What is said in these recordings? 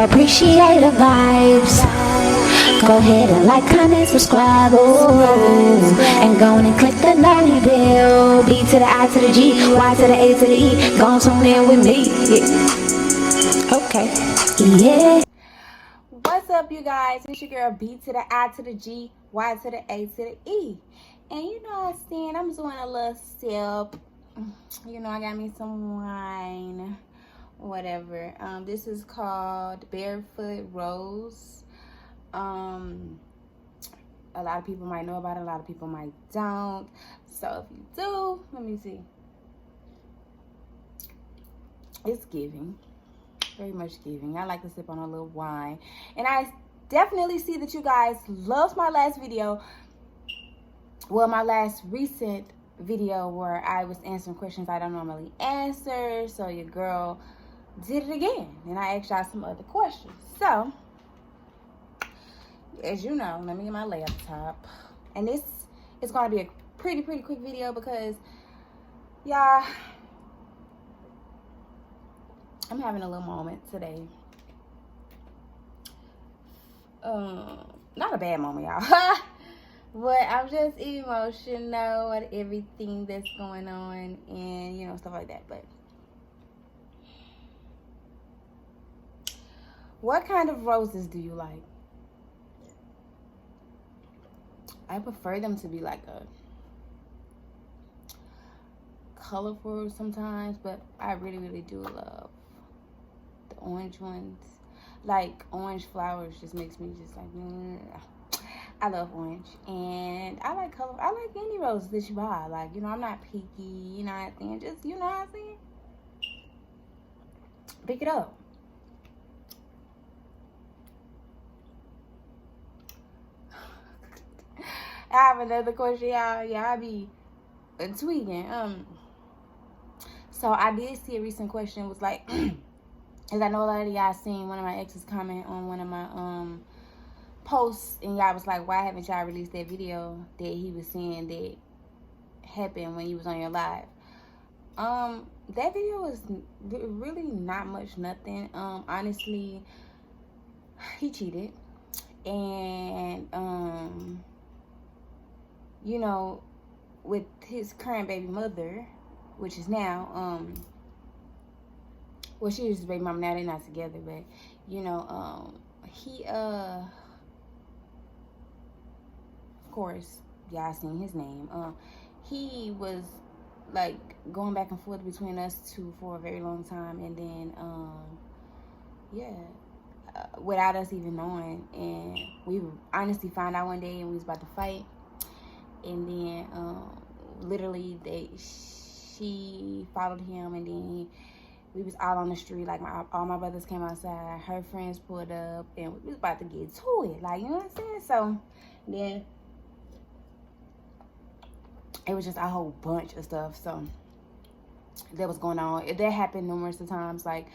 Appreciate the vibes. Go ahead and like, comment, subscribe, ooh. And go on and click the naughty bell. B to the I to the G, Y to the A to the E. Go on, tune in with me. Yeah. Okay. Yeah. What's up, you guys? It's your girl B to the I to the G, Y to the A to the E. And you know what I'm saying? I'm doing a little sip. You know, I got me some wine. Whatever. This is called Barefoot Rose. A lot of people might know about it, a lot of people might don't. So if you do, let me see. It's giving. Very much giving. I like to sip on a little wine. And I definitely see that you guys loved my last video. Well, my last recent video where I was answering questions I don't normally answer. So your girl did it again. And I asked y'all some other questions. So, as you know, let me get my laptop. And this is going to be a pretty quick video because, y'all, I'm having a little moment today. Not a bad moment, y'all. But I'm just emotional at everything that's going on and, you know, stuff like that. But what kind of roses do you like? I prefer them to be like a colorful sometimes, but I really do love the orange ones. Like orange flowers just makes me just like, I love orange. And I like color. I like any roses that you buy. Like, you know, I'm not picky, you know what I'm saying? Just, you know what I'm saying? Pick it up. I have another question, y'all. Y'all be tweeting. So I did see a recent question. Was like, as I know a lot of y'all seen one of my exes comment on one of my posts, and y'all was like, why haven't y'all released that video that he was saying that happened when you was on your live? That video was really not much nothing. Honestly, he cheated, and you know, with his current baby mother, which is now, well, she was his baby mama now, they're not together, but, you know, he, of course, y'all seen his name, he was, like, going back and forth between us two for a very long time, and then, yeah, without us even knowing, and we honestly found out one day, and we was about to fight. And then, literally, she followed him, and then we was out on the street. Like, all my brothers came outside. Her friends pulled up, and we was about to get to it. Like, you know what I'm saying? So, then, it was just a whole bunch of stuff. So, that was going on. That happened numerous of times. Like,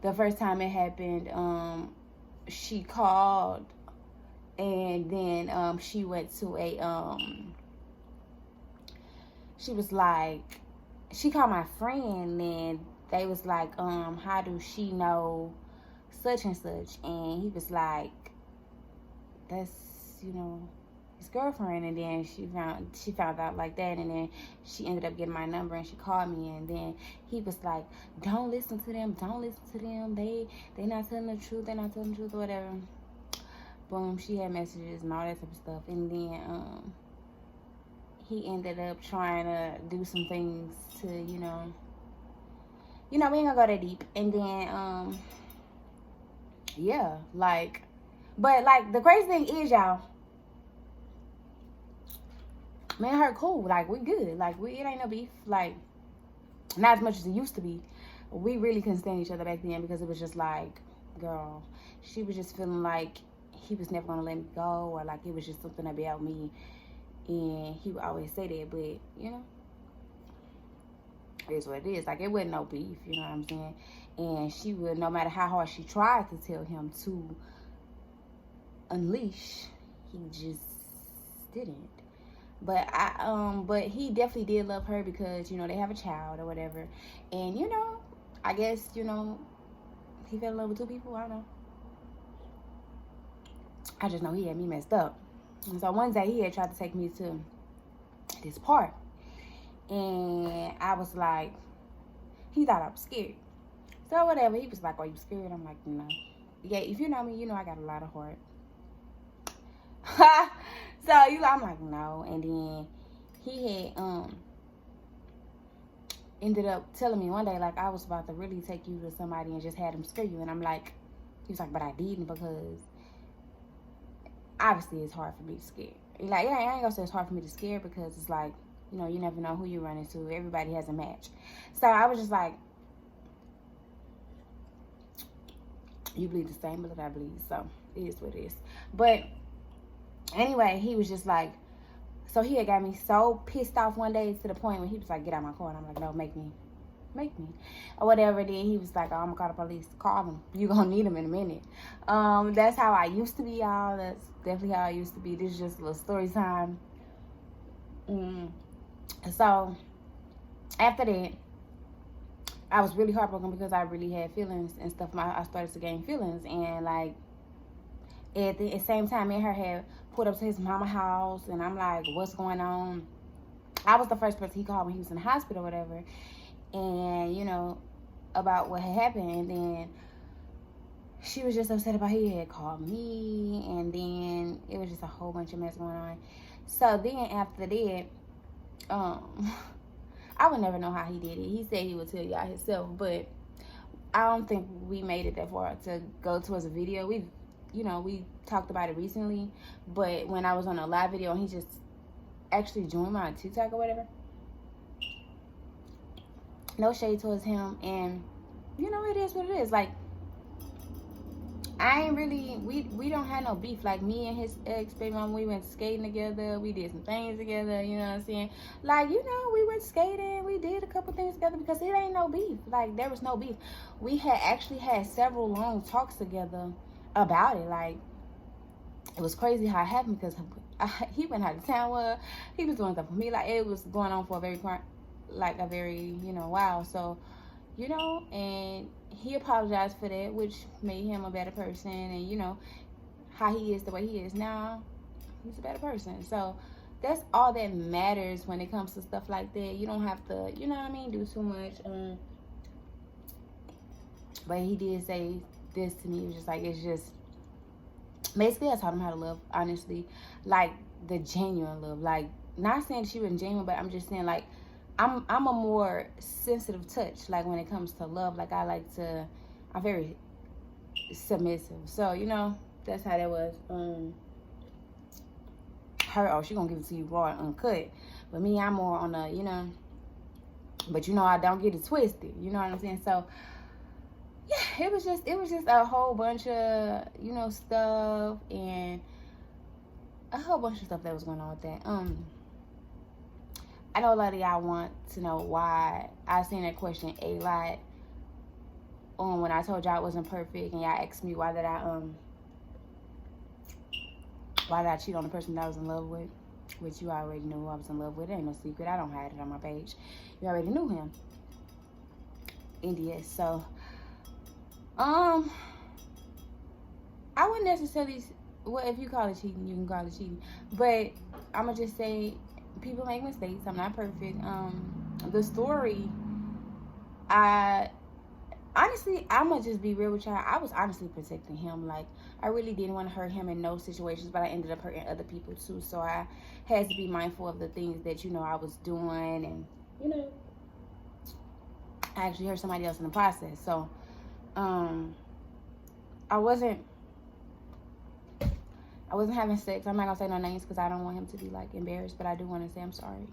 the first time it happened, she called, and then, she went to a, she was like, she called my friend, and they was like, how do she know such and such? And he was like, that's, you know, his girlfriend. And then she found out like that, and then she ended up getting my number, and she called me, and then he was like, don't listen to them, they not telling the truth, or whatever. Boom, she had messages and all that type of stuff. And then he ended up trying to do some things to, you know, we ain't gonna go that deep. And then, yeah, like, but, like, the crazy thing is, y'all, me and her cool. Like, we good. Like, it ain't no beef. Like, not as much as it used to be. We really couldn't stand each other back then because it was just like, girl, she was just feeling like he was never gonna let me go, or like it was just something about me. And he would always say that, but, you know, it is what it is. Like, it wasn't no beef, you know what I'm saying? And she would, no matter how hard she tried to tell him to unleash, he just didn't. But but he definitely did love her because, you know, they have a child or whatever. And, you know, I guess, you know, he fell in love with two people. I don't know. I just know he had me messed up. And so one day he had tried to take me to this park. And I was like, he thought I was scared. So whatever, he was like, are you scared? I'm like, no. Yeah, if you know me, you know I got a lot of heart. So I'm like, no. And then he had ended up telling me one day, like, I was about to really take you to somebody and just had him scare you. And I'm like, he was like, but I didn't, because obviously it's hard for me to scare. Like, I ain't gonna say it's hard for me to scare, because it's like, you know, you never know who you run into. Everybody has a match. So I was just like, you bleed the same blood I bleed, so it is what it is. But anyway, he was just like, so he had got me so pissed off one day to the point where he was like, get out my car. And I'm like, no, make me. Or whatever. Then he was like, oh, I'm gonna call the police. Call them. You gonna need them in a minute. That's how I used to be, y'all. That's definitely how I used to be. This is just a little story time. So after that, I was really heartbroken, because I really had feelings and stuff. I started to gain feelings. And like, at the same time, me and her had put up to his mama house, and I'm like, what's going on? I was the first person he called when he was in the hospital or whatever, and you know, about what had happened. And then she was just upset about he had called me, and then it was just a whole bunch of mess going on. So then after that, I would never know how he did it. He said he would tell y'all himself, but I don't think we made it that far to go towards a video. We talked about it recently, but when I was on a live video and he just actually joined my TikTok or whatever, no shade towards him, and you know, it is what it is. Like, I ain't really, we don't have no beef. Like, me and his ex baby mama, we went skating together, we did some things together, you know what I'm saying? Like, you know, we went skating, we did a couple things together, because it ain't no beef. Like, there was no beef. We had actually had several long talks together about it. Like, it was crazy how it happened, because he went out of town. He was doing stuff for me. Like, it was going on for a very, you know, while. So, you know, and he apologized for that, which made him a better person. And, you know, how he is the way he is now, he's a better person. So that's all that matters when it comes to stuff like that. You don't have to, you know what I mean, do too much. But he did say this to me. It was just like, it's just, basically I taught him how to love, honestly. Like, the genuine love. Like, not saying she wasn't genuine, but I'm just saying, like, I'm a more sensitive touch, like, when it comes to love. Like, I'm very submissive. So, you know, that's how that was. She gonna give it to you raw and uncut. But me, I'm more on a, you know, but you know, I don't get it twisted. You know what I'm saying? So, yeah, it was just a whole bunch of, you know, stuff, and a whole bunch of stuff that was going on with that. I know a lot of y'all want to know why I seen that question a lot when I told y'all it wasn't perfect, and y'all asked me why did I cheat on the person that I was in love with, which you already knew I was in love with. It ain't no secret. I don't hide it on my page. You already knew him. India. So, I wouldn't necessarily, well, if you call it cheating, you can call it cheating. But I'm going to just say, people make mistakes. I'm not perfect. The story, honestly, I'm going to just be real with y'all. I was honestly protecting him. Like, I really didn't want to hurt him in no situations, but I ended up hurting other people too. So I had to be mindful of the things that, you know, I was doing. And, you know, I actually hurt somebody else in the process. So, I wasn't having sex. I'm not gonna say no names because I don't want him to be like embarrassed, but I do want to say I'm sorry.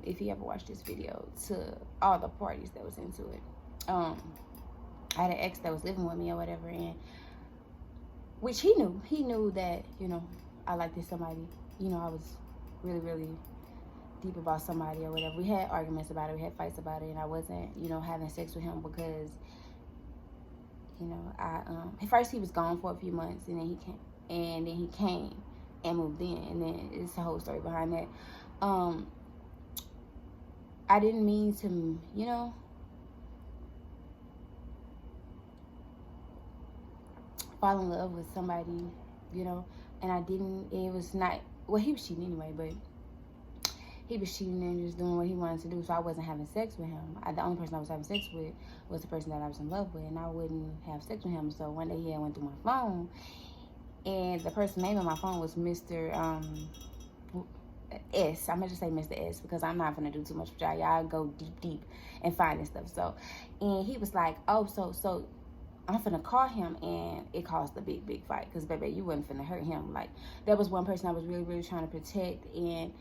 If he ever watched this video, to all the parties that was into it. I had an ex that was living with me or whatever, and which he knew that, you know, I liked this somebody, you know, I was really, really deep about somebody or whatever. We had arguments about it, we had fights about it, and I wasn't, you know, having sex with him because, you know, at first he was gone for a few months, and then he came and moved in, and then it's the whole story behind that. I didn't mean to, you know, fall in love with somebody you know. And it was not, well, he was cheating anyway, but he was cheating and just doing what he wanted to do. So I wasn't having sex with him. The only person I was having sex with was the person that I was in love with, and I wouldn't have sex with him. So one day he had went through my phone, and the person's name on my phone was Mr. S. I'm gonna just say Mr. S because I'm not gonna do too much with y'all. Y'all go deep and find this stuff. So, and he was like, oh, so I'm finna call him, and it caused a big fight because, baby, you wasn't finna hurt him. Like, that was one person I was really trying to protect, and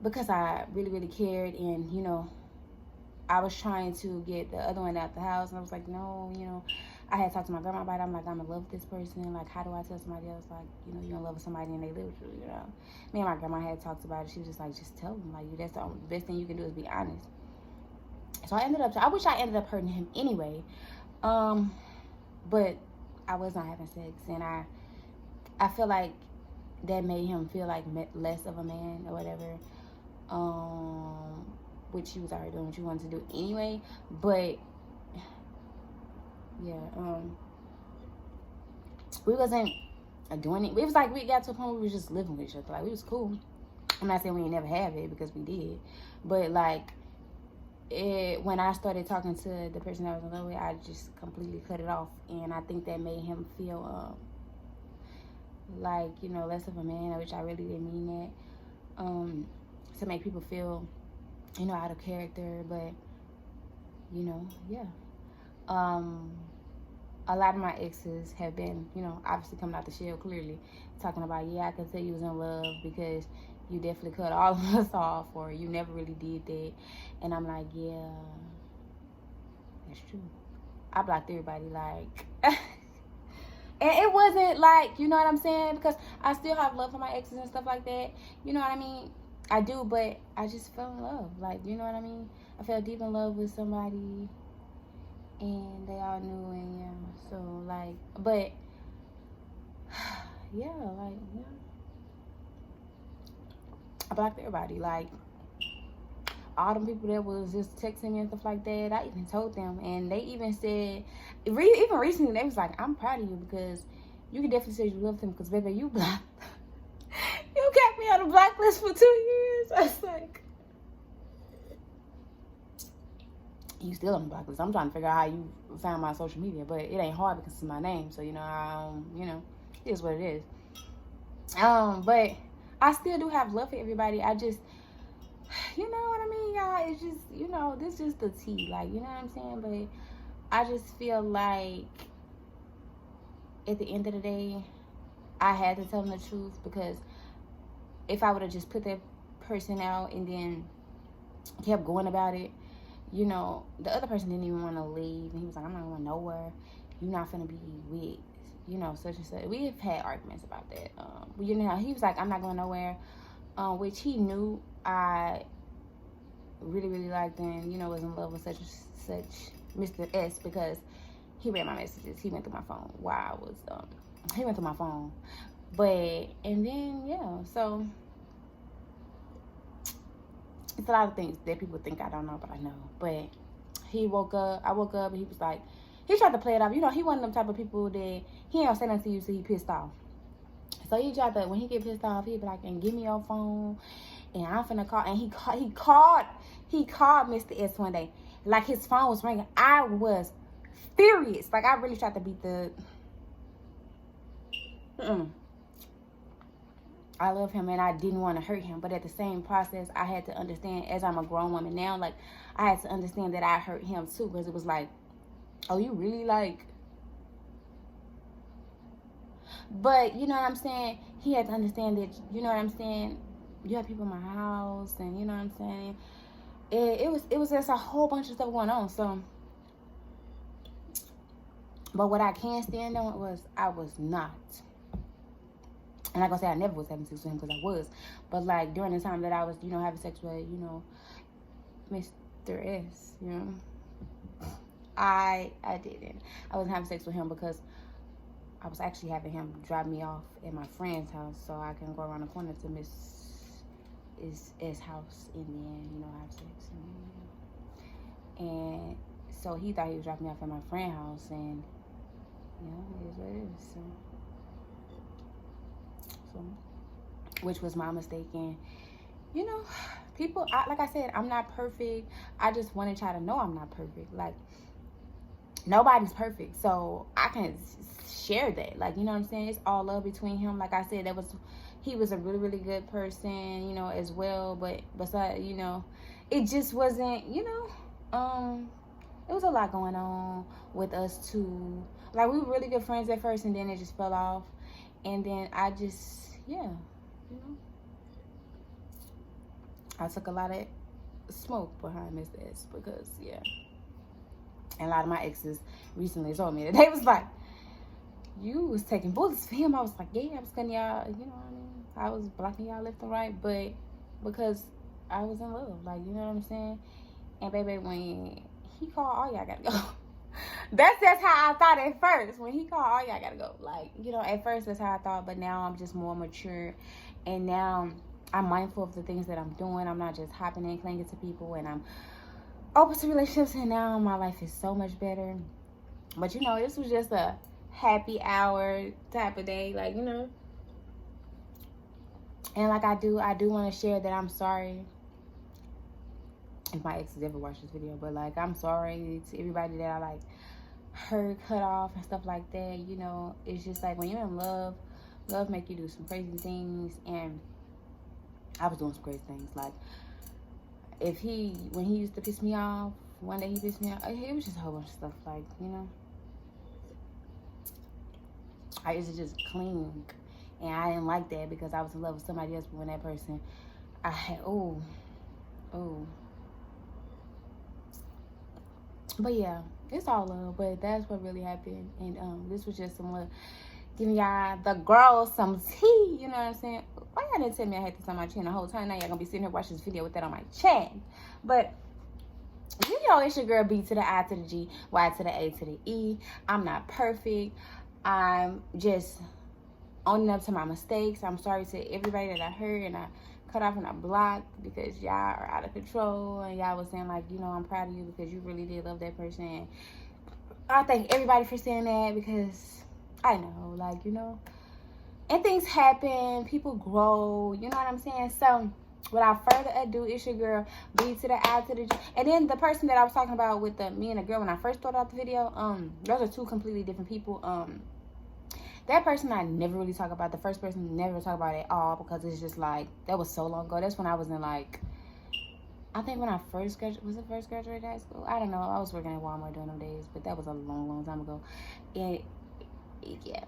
because I really cared, and, you know, I was trying to get the other one out the house, and I was like, no, you know, I had talked to my grandma about it. I'm like, I'm in love with this person. Like, how do I tell somebody else, like, you know, you're in love with somebody and they live with you, you know? Me and my grandma had talked about it. She was just like, just tell them. Like, that's the best thing you can do is be honest. So I wish I ended up hurting him anyway. But I was not having sex, and I feel like that made him feel like less of a man or whatever. Which he was already doing what you wanted to do anyway. But yeah, we wasn't doing it. It was like we got to a point where we was just living with each other. Like, we was cool. I'm not saying we ain't never have it, because we did. But like, when I started talking to the person I was in love with, I just completely cut it off, and I think that made him feel like, you know, less of a man, which I really didn't mean that. To make people feel, you know, out of character, but, you know, yeah. A lot of my exes have been, you know, obviously coming out the shell clearly, talking about, yeah, I can tell you was in love because you definitely cut all of us off, or you never really did that. And I'm like, yeah, that's true. I blocked everybody, like, and it wasn't like, you know what I'm saying, because I still have love for my exes and stuff like that, you know what I mean? I do, but I just fell in love, like, you know what I mean? I fell deep in love with somebody, and they all knew, and yeah, so, like, but, yeah, like, yeah. I blocked everybody, like, all them people that was just texting me and stuff like that. I even told them, and they even said, even recently, they was like, I'm proud of you, because you can definitely say you love them, because, baby, you blocked, you kept me on the blacklist for 2 years. I was like, you still on the blacklist. I'm trying to figure out how you found my social media, but it ain't hard because it's my name, so, you know, you know, it is what it is. But I still do have love for everybody. I just, you know what I mean, y'all? It's just, you know, this is the tea, like, you know what I'm saying? But I just feel like at the end of the day, I had to tell them the truth, because if I would have just put that person out and then kept going about it, you know, the other person didn't even want to leave, and he was like, I'm not going nowhere. You're not going to be with, you know, such and such. We have had arguments about that. You know, he was like, I'm not going nowhere, which he knew I really liked, and, you know, was in love with such Mr. S, because he read my messages. He went through my phone while I was, he went through my phone. But, and then, yeah, so it's a lot of things that people think I don't know, but I know. But I woke up, and he was like, he tried to play it off. You know, he one of them type of people that he ain't gonna say nothing to you till he pissed off. So he tried to, when he get pissed off, he'd be like, and give me your phone, and I'm finna call. And he called Mr. S one day. Like, his phone was ringing. I was furious. Like, I really tried to beat the, I love him, and I didn't want to hurt him. But at the same process, I had to understand, as I'm a grown woman now, like, I had to understand that I hurt him too. Because it was like, oh, you really, like... But, you know what I'm saying? He had to understand that, you know what I'm saying? You have people in my house, and you know what I'm saying? It was just a whole bunch of stuff going on, so... But what I can stand on was, I was not... And like I said, I never was having sex with him, because I was. But, like, during the time that I was, you know, having sex with, you know, Mr. S, you know, I didn't. I wasn't having sex with him because I was actually having him drop me off at my friend's house so I can go around the corner to Miss S house and then, you know, have sex. And so he thought he was dropping me off at my friend's house, and, you know, it is what it is, so... successful, which was my mistake. And you know, people, like I said, I'm not perfect. I just wanted y'all to know I'm not perfect. Like, nobody's perfect, so I can share that. Like, you know what I'm saying? It's all love between him. Like I said, he was a really, really good person, you know, as well. But besides, you know, it just wasn't, you know, it was a lot going on with us two. Like, we were really good friends at first, and then it just fell off. And then I just, yeah, you know, I took a lot of smoke behind Miss S because, yeah. And a lot of my exes recently told me that they was like, you was taking bullets for him. I was like, yeah, I was cutting y'all, you know what I mean? I was blocking y'all left and right, but because I was in love, like, you know what I'm saying? And baby, when he called, all y'all gotta go. That's how I thought at first. When he called, all y'all gotta go. Like, you know, at first that's how I thought, but now I'm just more mature. And now I'm mindful of the things that I'm doing. I'm not just hopping in, clinging to people, and I'm open to relationships. And now my life is so much better. But, you know, this was just a happy hour type of day. Like, you know. And like I do want to share that I'm sorry if my exes ever watch this video, but like, I'm sorry to everybody that I like hurt, cut off, and stuff like that. You know, it's just like when you're in love make you do some crazy things, and I was doing some crazy things. Like, when he used to piss me off, one day he pissed me off, it was just a whole bunch of stuff. Like, you know, I used to just cling, and I didn't like that because I was in love with somebody else. But when that person, I had, but yeah, it's all love. But that's what really happened. And this was just some love, giving y'all the girls some tea. You know what I'm saying? Why y'all didn't tell me I had this on my chin the whole time? Now y'all gonna be sitting here watching this video with that on my chin. But you know, it's your girl B to the I to the G, Y to the A to the E. I'm not perfect. I'm just owning up to my mistakes. I'm sorry to everybody that I hurt and I cut off and I blocked because y'all are out of control. And y'all was saying, like, you know, I'm proud of you because you really did love that person. And I thank everybody for saying that because I know, like, you know, and things happen, people grow, you know what I'm saying? So without further ado, it's your girl B to the I to the G. And then the person that I was talking about with me and the girl when I first started out the video, those are two completely different people. That person I never really talk about. The first person never talk about at all because it's just like, that was so long ago. That's when I was in, like, I think when I first graduated, was it first graduated high school? I don't know. I was working at Walmart during them days, but that was a long, long time ago. And yeah.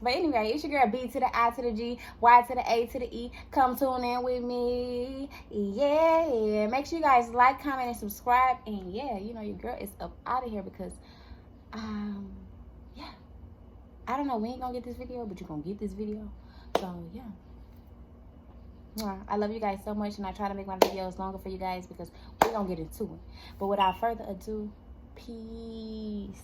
But anyway, it's your girl B to the I to the G, Y to the A to the E. Come tune in with me. Yeah. Make sure you guys like, comment, and subscribe. And yeah, you know, your girl is up out of here because, yeah. I don't know when you're going to get this video, but you're going to get this video. So, yeah. I love you guys so much, and I try to make my videos longer for you guys because we're going to get into it. But without further ado, peace.